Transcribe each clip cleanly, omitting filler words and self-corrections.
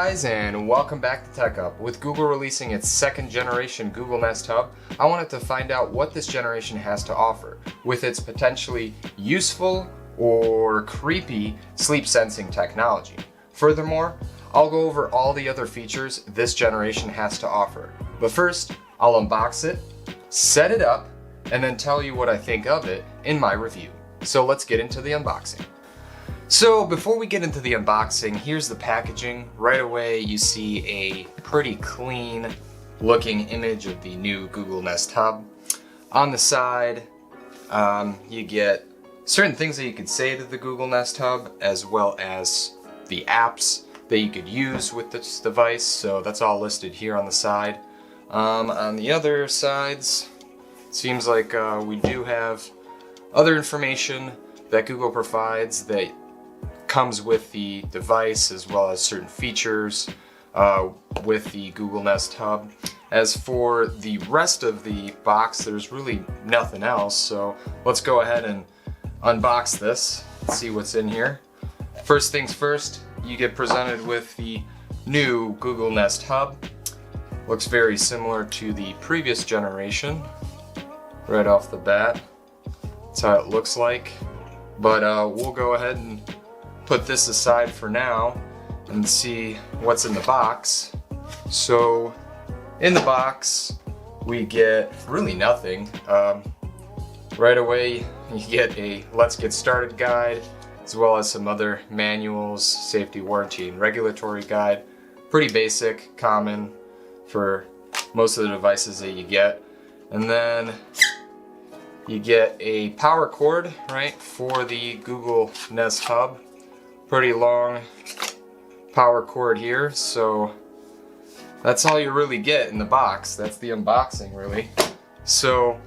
guys, and welcome back to Tech Up. With Google releasing its second generation Google Nest Hub, I wanted to find out what this generation has to offer with its potentially useful or creepy sleep sensing technology. Furthermore, I'll go over all the other features this generation has to offer. But first, I'll unbox it, set it up, and then tell you what I think of it in my review. So let's get into the unboxing. So before we get into the unboxing, here's the packaging. Right away you see a pretty clean looking image of the new Google Nest Hub. On the side, you get certain things that you could say to the Google Nest Hub, as well as the apps that you could use with this device. So that's all listed here on the side. On the other sides, it seems like we do have other information that Google provides that comes with the device, as well as certain features with the Google Nest Hub. As for the rest of the box, there's really nothing else, so let's go ahead and unbox this, see what's in here. First things first, you get presented with the new Google Nest Hub. Looks very similar to the previous generation right off the bat. That's how it looks like, but we'll go ahead and put this aside for now and see what's in the box. So in the box we get really nothing. Right away you get a Let's Get Started guide, as well as some other manuals, safety, warranty, and regulatory guide. Pretty basic, common for most of the devices that you get. And then you get a power cord, right, for the Google Nest Hub. Pretty long power cord here, so that's all you really get in the box. That's the unboxing, really. So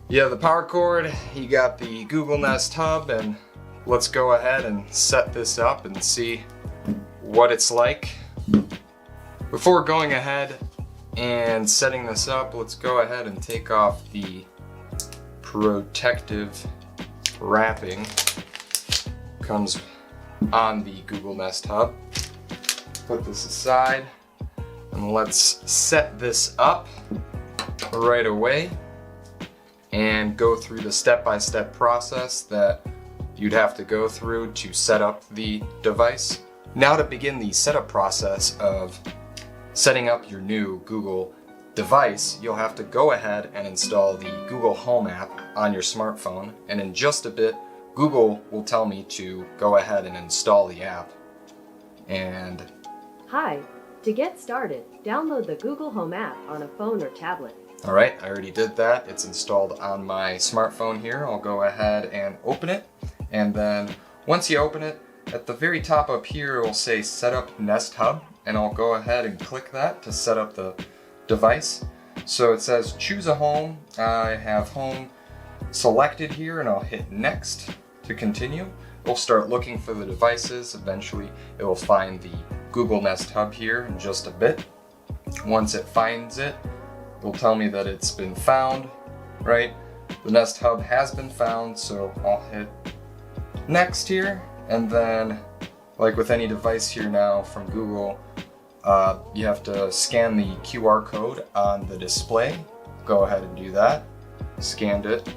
yeah, the power cord, you got the Google Nest Hub, and let's go ahead and set this up and see what it's like. Before going ahead and setting this up, let's go ahead and take off the protective wrapping. Comes on the Google Nest Hub. Put this aside and let's set this up right away and go through the step-by-step process that you'd have to go through to set up the device. Now to begin the setup process of setting up your new Google device, you'll have to go ahead and install the Google Home app on your smartphone, and in just a bit Google will tell me to go ahead and install the app. And hi, to get started, download the Google Home app on a phone or tablet. Alright, I already did that. It's installed on my smartphone here. I'll go ahead and open it, and then once you open it, at the very top up here it will say Set Up Nest Hub, and I'll go ahead and click that to set up the device. So it says choose a home. I have home selected here, and I'll hit next to continue. We'll start looking for the devices. Eventually it will find the Google Nest Hub here in just a bit. Once it finds it, it'll tell me that it's been found, right? The Nest Hub has been found, so I'll hit next here, and then like with any device here now from Google, you have to scan the QR code on the display. Go ahead and do that. Scanned it.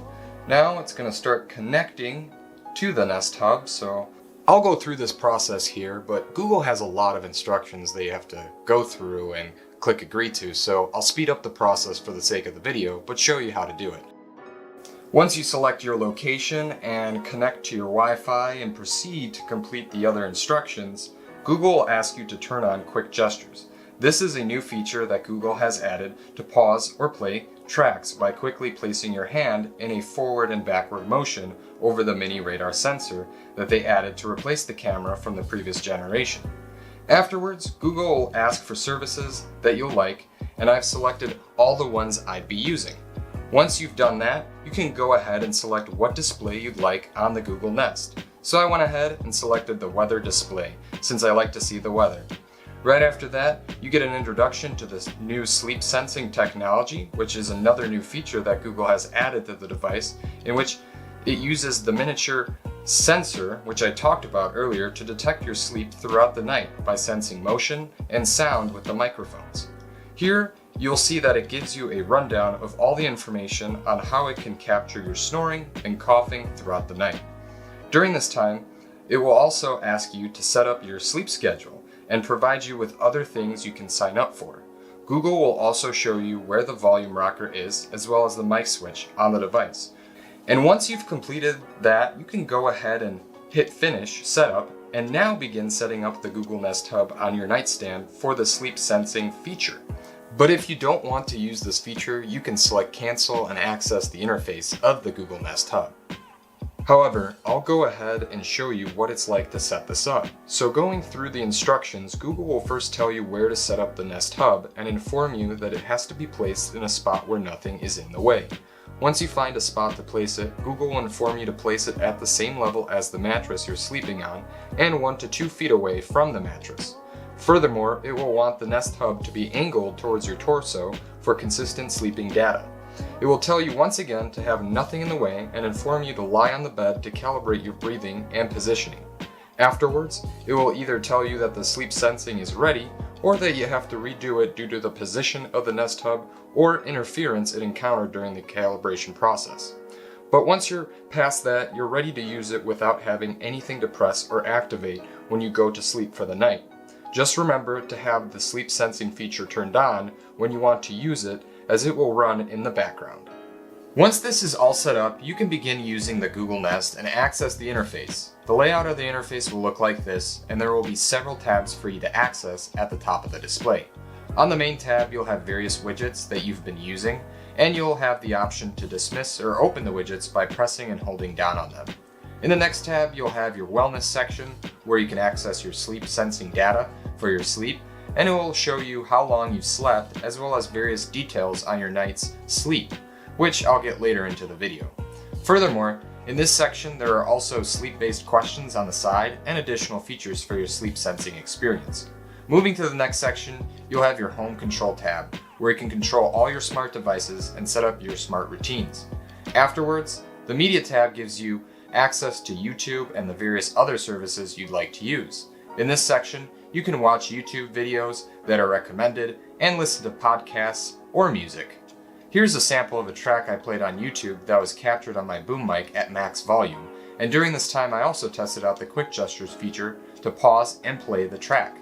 Now it's going to start connecting to the Nest Hub, so I'll go through this process here, but Google has a lot of instructions that you have to go through and click agree to, so I'll speed up the process for the sake of the video, but show you how to do it. Once you select your location and connect to your Wi-Fi and proceed to complete the other instructions, Google will ask you to turn on quick gestures. This is a new feature that Google has added to pause or play tracks by quickly placing your hand in a forward and backward motion over the mini radar sensor that they added to replace the camera from the previous generation. Afterwards, Google will ask for services that you'll like, and I've selected all the ones I'd be using. Once you've done that, you can go ahead and select what display you'd like on the Google Nest. So I went ahead and selected the weather display, since I like to see the weather. Right after that, you get an introduction to this new sleep sensing technology, which is another new feature that Google has added to the device, in which it uses the miniature Sensor, which I talked about earlier, to detect your sleep throughout the night by sensing motion and sound with the microphones. Here, you'll see that it gives you a rundown of all the information on how it can capture your snoring and coughing throughout the night. During this time, it will also ask you to set up your sleep schedule and provide you with other things you can sign up for. Google will also show you where the volume rocker is, as well as the mic switch on the device. And once you've completed that, you can go ahead and hit Finish Setup and now begin setting up the Google Nest Hub on your nightstand for the sleep sensing feature. But if you don't want to use this feature, you can select Cancel and access the interface of the Google Nest Hub. However, I'll go ahead and show you what it's like to set this up. So going through the instructions, Google will first tell you where to set up the Nest Hub and inform you that it has to be placed in a spot where nothing is in the way. Once you find a spot to place it, Google will inform you to place it at the same level as the mattress you're sleeping on and 1 to 2 feet away from the mattress. Furthermore, it will want the Nest Hub to be angled towards your torso for consistent sleeping data. It will tell you once again to have nothing in the way and inform you to lie on the bed to calibrate your breathing and positioning. Afterwards, it will either tell you that the sleep sensing is ready or that you have to redo it due to the position of the Nest Hub or interference it encountered during the calibration process. But once you're past that, you're ready to use it without having anything to press or activate when you go to sleep for the night. Just remember to have the sleep sensing feature turned on when you want to use it, as it will run in the background. Once this is all set up, you can begin using the Google Nest and access the interface. The layout of the interface will look like this, and there will be several tabs for you to access at the top of the display. On the main tab, you'll have various widgets that you've been using, and you'll have the option to dismiss or open the widgets by pressing and holding down on them. In the next tab, you'll have your wellness section, where you can access your sleep sensing data for your sleep, and it will show you how long you've slept, as well as various details on your night's sleep, which I'll get later into the video. Furthermore, in this section, there are also sleep-based questions on the side and additional features for your sleep sensing experience. Moving to the next section, you'll have your Home Control tab, where you can control all your smart devices and set up your smart routines. Afterwards, the Media tab gives you access to YouTube and the various other services you'd like to use. In this section, you can watch YouTube videos that are recommended and listen to podcasts or music. Here's a sample of a track I played on YouTube that was captured on my boom mic at max volume, and during this time I also tested out the Quick Gestures feature to pause and play the track.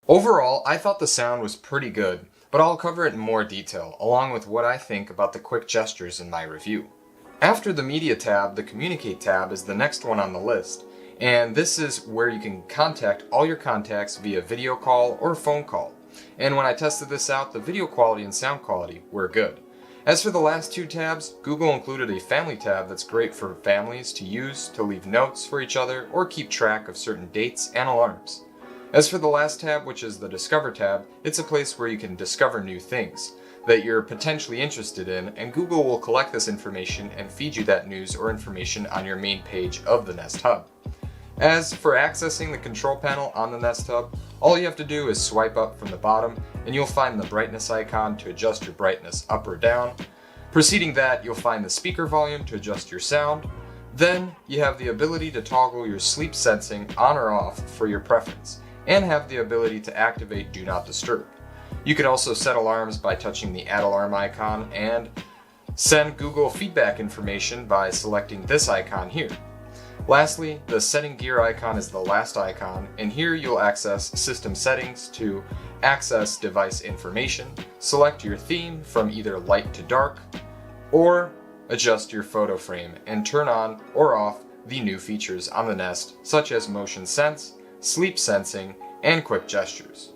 Overall, I thought the sound was pretty good, but I'll cover it in more detail, along with what I think about the Quick Gestures in my review. After the Media tab, the Communicate tab is the next one on the list, and this is where you can contact all your contacts via video call or phone call. And when I tested this out, the video quality and sound quality were good. As for the last two tabs, Google included a Family tab that's great for families to use to leave notes for each other or keep track of certain dates and alarms. As for the last tab, which is the Discover tab, it's a place where you can discover new things that you're potentially interested in, and Google will collect this information and feed you that news or information on your main page of the Nest Hub. As for accessing the control panel on the Nest Hub, all you have to do is swipe up from the bottom and you'll find the brightness icon to adjust your brightness up or down. Preceding that, you'll find the speaker volume to adjust your sound. Then you have the ability to toggle your sleep sensing on or off for your preference, and have the ability to activate Do Not Disturb. You can also set alarms by touching the Add Alarm icon and send Google feedback information by selecting this icon here. Lastly, the Setting Gear icon is the last icon, and here you'll access system settings to access device information, select your theme from either light to dark, or adjust your photo frame and turn on or off the new features on the Nest, such as motion sense, sleep sensing, and quick gestures.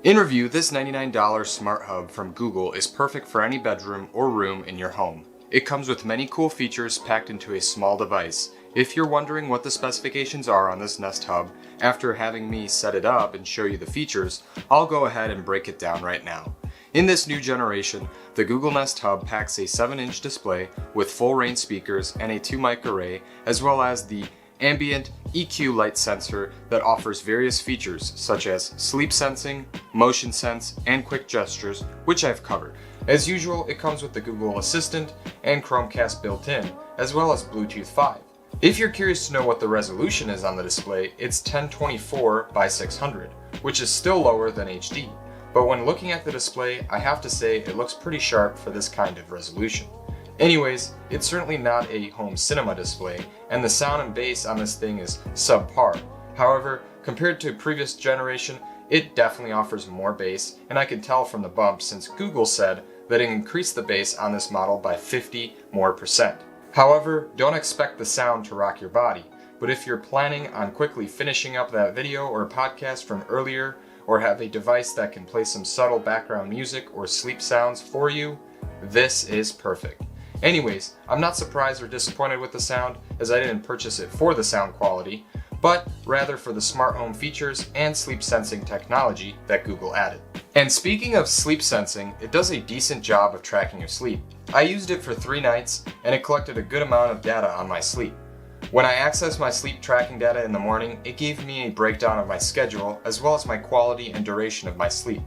In review, this $99 Smart Hub from Google is perfect for any bedroom or room in your home. It comes with many cool features packed into a small device. If you're wondering what the specifications are on this Nest Hub, after having me set it up and show you the features, I'll go ahead and break it down right now. In this new generation, the Google Nest Hub packs a 7-inch display with full range speakers and a 2-mic array, as well as the ambient EQ light sensor that offers various features such as sleep sensing, motion sense, and quick gestures, which I've covered. As usual, it comes with the Google Assistant and Chromecast built in, as well as Bluetooth 5. If you're curious to know what the resolution is on the display, it's 1024 by 600, which is still lower than HD. But when looking at the display, I have to say it looks pretty sharp for this kind of resolution. Anyways, it's certainly not a home cinema display, and the sound and bass on this thing is subpar. However, compared to previous generation, it definitely offers more bass, and I can tell from the bump since Google said that it increased the bass on this model by 50% more. However, don't expect the sound to rock your body, but if you're planning on quickly finishing up that video or podcast from earlier, or have a device that can play some subtle background music or sleep sounds for you, this is perfect. Anyways, I'm not surprised or disappointed with the sound, as I didn't purchase it for the sound quality, but rather for the smart home features and sleep sensing technology that Google added. And speaking of sleep sensing, it does a decent job of tracking your sleep. I used it for 3 nights, and it collected a good amount of data on my sleep. When I accessed my sleep tracking data in the morning, it gave me a breakdown of my schedule, as well as my quality and duration of my sleep.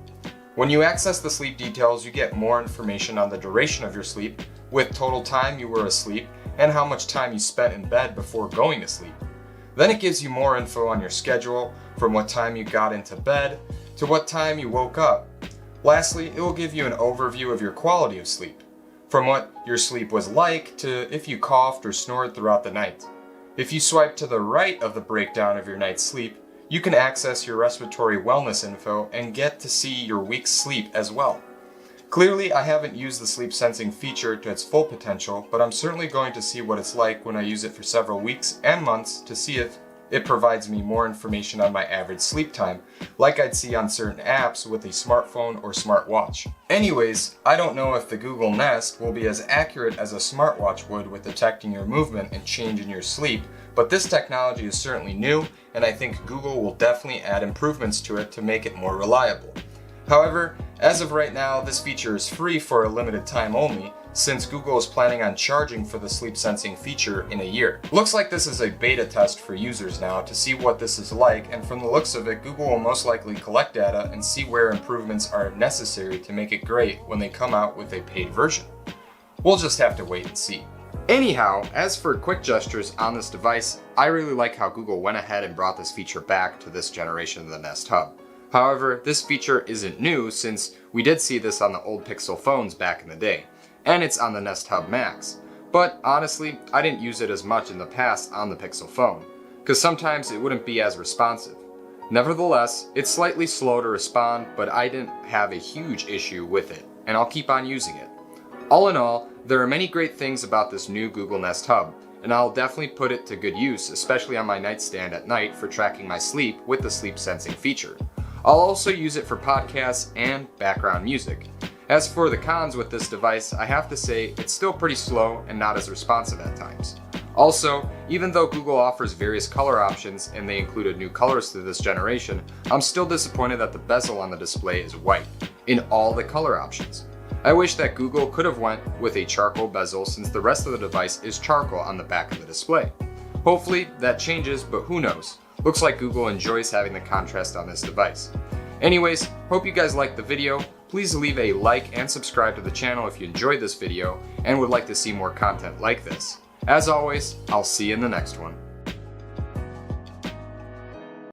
When you access the sleep details, you get more information on the duration of your sleep, with total time you were asleep, and how much time you spent in bed before going to sleep. Then it gives you more info on your schedule, from what time you got into bed to what time you woke up. Lastly, it will give you an overview of your quality of sleep, from what your sleep was like to if you coughed or snored throughout the night. If you swipe to the right of the breakdown of your night's sleep, you can access your respiratory wellness info and get to see your week's sleep as well. Clearly, I haven't used the sleep sensing feature to its full potential, but I'm certainly going to see what it's like when I use it for several weeks and months to see if it provides me more information on my average sleep time, like I'd see on certain apps with a smartphone or smartwatch. Anyways, I don't know if the Google Nest will be as accurate as a smartwatch would with detecting your movement and change in your sleep, but this technology is certainly new, and I think Google will definitely add improvements to it to make it more reliable. However, as of right now, this feature is free for a limited time only, since Google is planning on charging for the sleep sensing feature in a year. Looks like this is a beta test for users now to see what this is like, and from the looks of it, Google will most likely collect data and see where improvements are necessary to make it great when they come out with a paid version. We'll just have to wait and see. Anyhow, as for quick gestures on this device, I really like how Google went ahead and brought this feature back to this generation of the Nest Hub. However, this feature isn't new since we did see this on the old Pixel phones back in the day, and it's on the Nest Hub Max. But honestly, I didn't use it as much in the past on the Pixel phone, because sometimes it wouldn't be as responsive. Nevertheless, it's slightly slow to respond, but I didn't have a huge issue with it, and I'll keep on using it. All in all, there are many great things about this new Google Nest Hub, and I'll definitely put it to good use, especially on my nightstand at night for tracking my sleep with the sleep sensing feature. I'll also use it for podcasts and background music. As for the cons with this device, I have to say it's still pretty slow and not as responsive at times. Also, even though Google offers various color options and they included new colors to this generation, I'm still disappointed that the bezel on the display is white in all the color options. I wish that Google could have went with a charcoal bezel since the rest of the device is charcoal on the back of the display. Hopefully that changes, but who knows? Looks like Google enjoys having the contrast on this device. Anyways, hope you guys liked the video. Please leave a like and subscribe to the channel if you enjoyed this video and would like to see more content like this. As always, I'll see you in the next one.